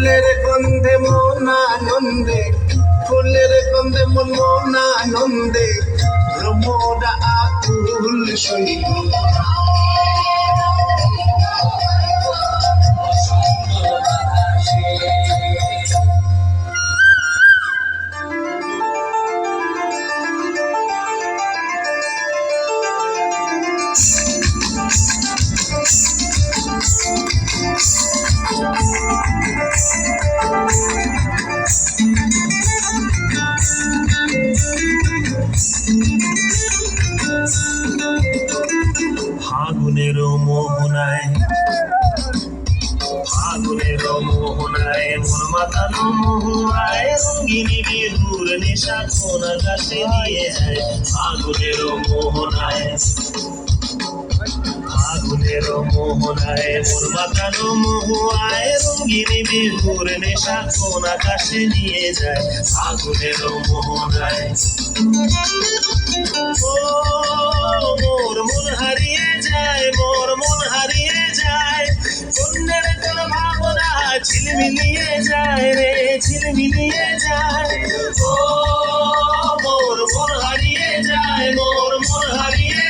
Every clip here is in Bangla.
ফুলের গন্ধে মন আনন্দে, ফুলের গন্ধে মন আনন্দে, ভ্রমরা আকুল শৈল। ফাগুনের মোহনায়, ফাগুনের মোহনায় মন মাতানো মোহনায়, রঙ্গিনী বিহুর নেশা কোন আকাশে নিয়ে যায়। ফাগুনের মোহনায়, ফাগুনের মোহনায় মন মাতানো মোহনায়, রঙ্গিনী বিহুর নেশা কোন আকাশে নিয়ে যায়। ফাগুনের মোহনায় ও মোর মন হারিয়ে যায়, মোর মন হারিয়ে যায়, কন্যের কোন ভাবনা ঝিলমিলিয়ে যায় রে, ঝিলমিলিয়ে যায়। ও মোর মন হারিয়ে যায়, মোর মন হারিয়ে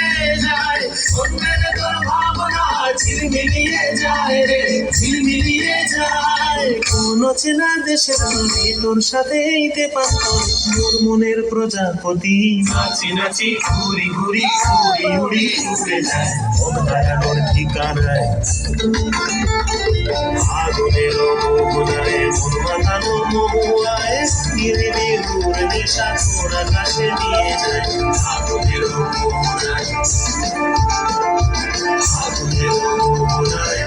যায়, কন্যের কোন ভাবনা ঝিলমিলিয়ে যায় রে, ঝিলমিলিয়ে যায়। কোন চেনা দেশের তুমি তোর সাথে এইতে পারতাম, মোর মনের প্রজাপতি নাচি নাচি ঘুরি ঘুরি উড়ি উড়ি উড়ে যায় মন হারানোর ঠিকানায়। ফাগুনের মোহনায় মন মাতানো মোহনায়, গিরে বেগুর নেশা কোন আকাশে নিয়ে যায়। ফাগুনের মোহনায়, ফাগুনের মোহনায়,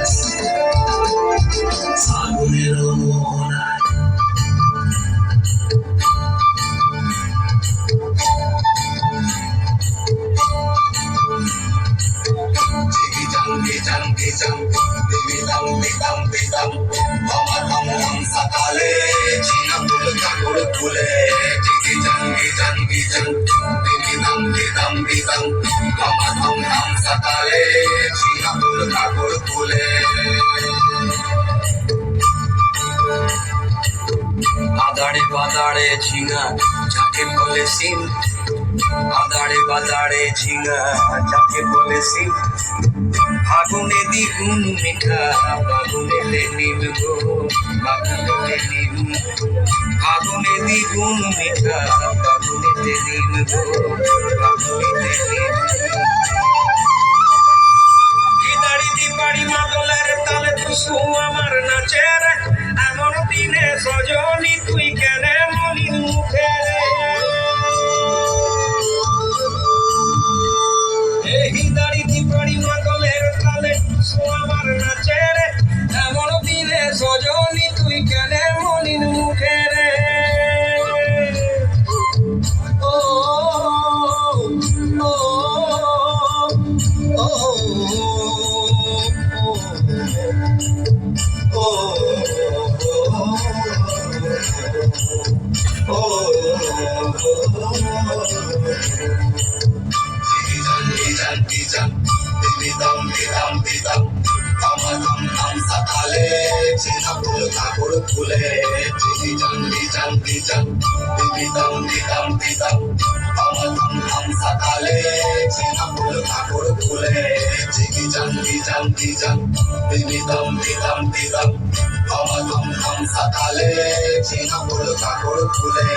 ফাগুনের মোহনায়। সকালে ঝিনাপুর কাপড় খুলে, সকালে ঝিনাপুর কাপড় খুলে। আদাড়ে বাদাড়ে ঝিঙা যাকে বলে সিং, আদাড়ে বাদাড়ে ঝিঙা যাকে বলে সিং, ফাগুনে দ্বিগুণ মিঠা ফাগুনেতে নীল গো, ফাগুনেতে নীল, ফাগুনে দ্বিগুণ মিঠা ফাগুনেতে নীল গো, ফাগুনেতে নীল। গিদাড়ি দিবাড়ি মাদলের তালে টুসু আমার নাচের, এমন দিনে সজনি তুই কেনে মলিন মুখে রে। গিদাড়ি দিবাড়ি মাদলের তালে টুসু আমার নাচের, এমন দিনে সজনি তুই কেনে মলিন মুখে রে। ও ও ও সকালে ঝিনাপুর কাপড় খুলে, সকালে ঝিনাপুর কাপড় খুলে, সকালে ঝিনাপুর কাপড় খুলে,